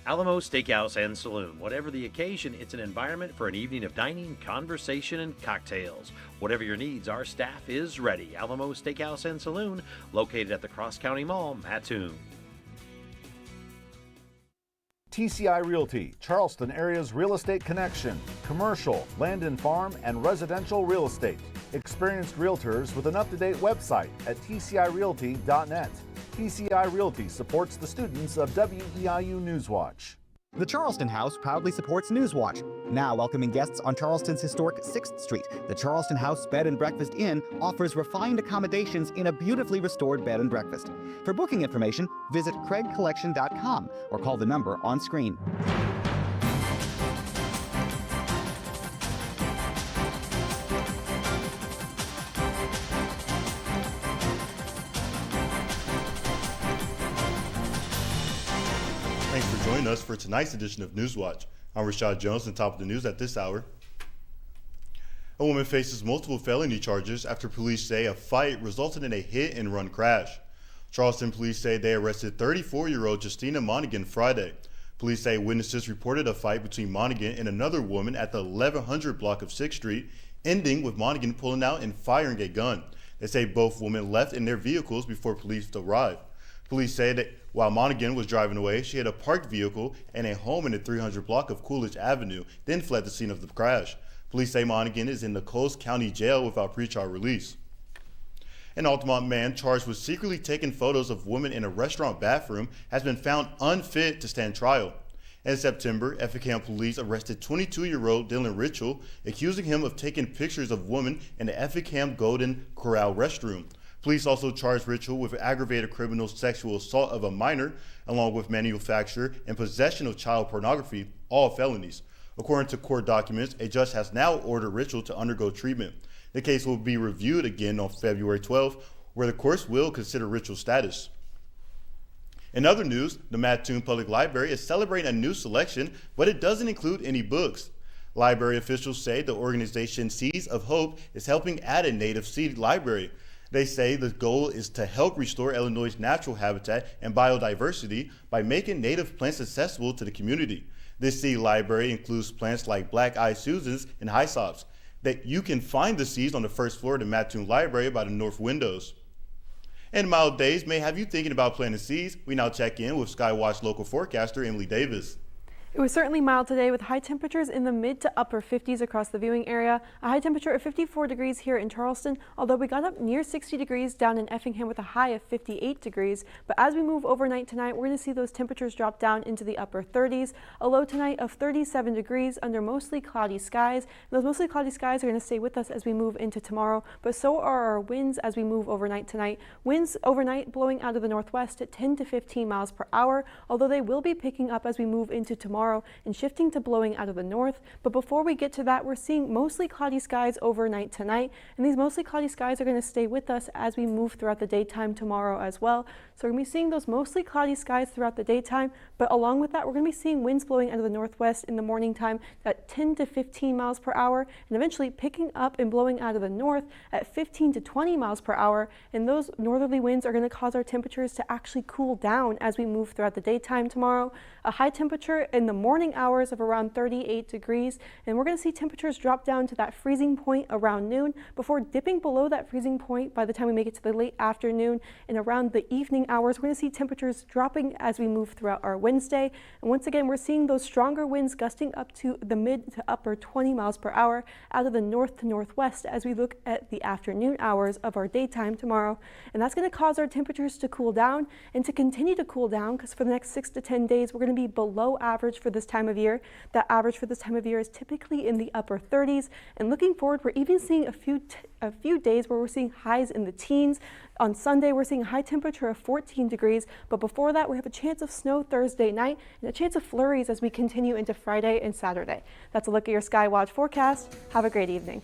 Alamo Steakhouse and Saloon. Whatever the occasion, it's an environment for an evening of dining, conversation, and cocktails. Whatever your needs, our staff is ready. Alamo Steakhouse and Saloon, located at the Cross County Mall, Mattoon. TCI Realty, Charleston area's real estate connection, commercial, land and farm, and residential real estate. Experienced realtors with an up-to-date website at tcirealty.net. TCI Realty supports the students of WEIU Newswatch. The Charleston House proudly supports Newswatch. Now welcoming guests on Charleston's historic 6th Street, the Charleston House Bed and Breakfast Inn offers refined accommodations in a beautifully restored bed and breakfast. For booking information, visit craigcollection.com or call the number on screen. Thanks for joining us for tonight's edition of Newswatch. I'm Rashad Jones, and top of the news at this hour. A woman faces multiple felony charges after police say a fight resulted in a hit-and-run crash. Charleston police say they arrested 34-year-old Justina Monaghan Friday. Police say witnesses reported a fight between Monaghan and another woman at the 1100 block of 6th Street, ending with Monaghan pulling out and firing a gun. They say both women left in their vehicles before police arrived. Police say that while Monaghan was driving away, she had a parked vehicle and a home in the 300 block of Coolidge Avenue, then fled the scene of the crash. Police say Monaghan is in the Coles County Jail without pretrial release. An Altamont man charged with secretly taking photos of women in a restaurant bathroom has been found unfit to stand trial. In September, Effingham police arrested 22-year-old Dylan Ritchell, accusing him of taking pictures of women in the Effingham Golden Corral restroom. Police also charged Ritchell with aggravated criminal sexual assault of a minor, along with manufacture and possession of child pornography, all felonies. According to court documents, a judge has now ordered Ritchell to undergo treatment. The case will be reviewed again on February 12th, where the courts will consider Ritchell's status. In other news, the Mattoon Public Library is celebrating a new selection, but it doesn't include any books. Library officials say the organization Seeds of Hope is helping add a native seed library. They say the goal is to help restore Illinois' natural habitat and biodiversity by making native plants accessible to the community. This seed library includes plants like black-eyed Susans and hyssopes. That you can find the seeds on the first floor of the Mattoon Library by the north windows. And mild days may have you thinking about planting seeds. We now check in with Skywatch local forecaster Emily Davis. It was certainly mild today with high temperatures in the mid to upper 50s across the viewing area. A high temperature of 54 degrees here in Charleston, although we got up near 60 degrees down in Effingham with a high of 58 degrees. But as we move overnight tonight, we're going to see those temperatures drop down into the upper 30s. A low tonight of 37 degrees under mostly cloudy skies. And those mostly cloudy skies are going to stay with us as we move into tomorrow, but so are our winds as we move overnight tonight. Winds overnight blowing out of the northwest at 10 to 15 miles per hour, although they will be picking up as we move into tomorrow and shifting to blowing out of the north. But before we get to that, we're seeing mostly cloudy skies overnight tonight, and these mostly cloudy skies are going to stay with us as we move throughout the daytime tomorrow as well. So we're going to be seeing those mostly cloudy skies throughout the daytime, but along with that, we're going to be seeing winds blowing out of the northwest in the morning time at 10 to 15 miles per hour, and eventually picking up and blowing out of the north at 15 to 20 miles per hour. And those northerly winds are going to cause our temperatures to actually cool down as we move throughout the daytime tomorrow. A high temperature in the morning hours of around 38 degrees, and we're going to see temperatures drop down to that freezing point around noon before dipping below that freezing point by the time we make it to the late afternoon. And around the evening hours, we're going to see temperatures dropping as we move throughout our Wednesday. And once again, we're seeing those stronger winds gusting up to the mid to upper 20 miles per hour out of the north to northwest as we look at the afternoon hours of our daytime tomorrow. And that's going to cause our temperatures to cool down and to continue to cool down, because for the next 6 to 10 days, we're going to be below average for this time of year. That average for this time of year is typically in the upper 30s. And looking forward, we're even seeing a few days where we're seeing highs in the teens. On Sunday, we're seeing a high temperature of 14 degrees. But before that, we have a chance of snow Thursday night and a chance of flurries as we continue into Friday and Saturday. That's a look at your Skywatch forecast. Have a great evening.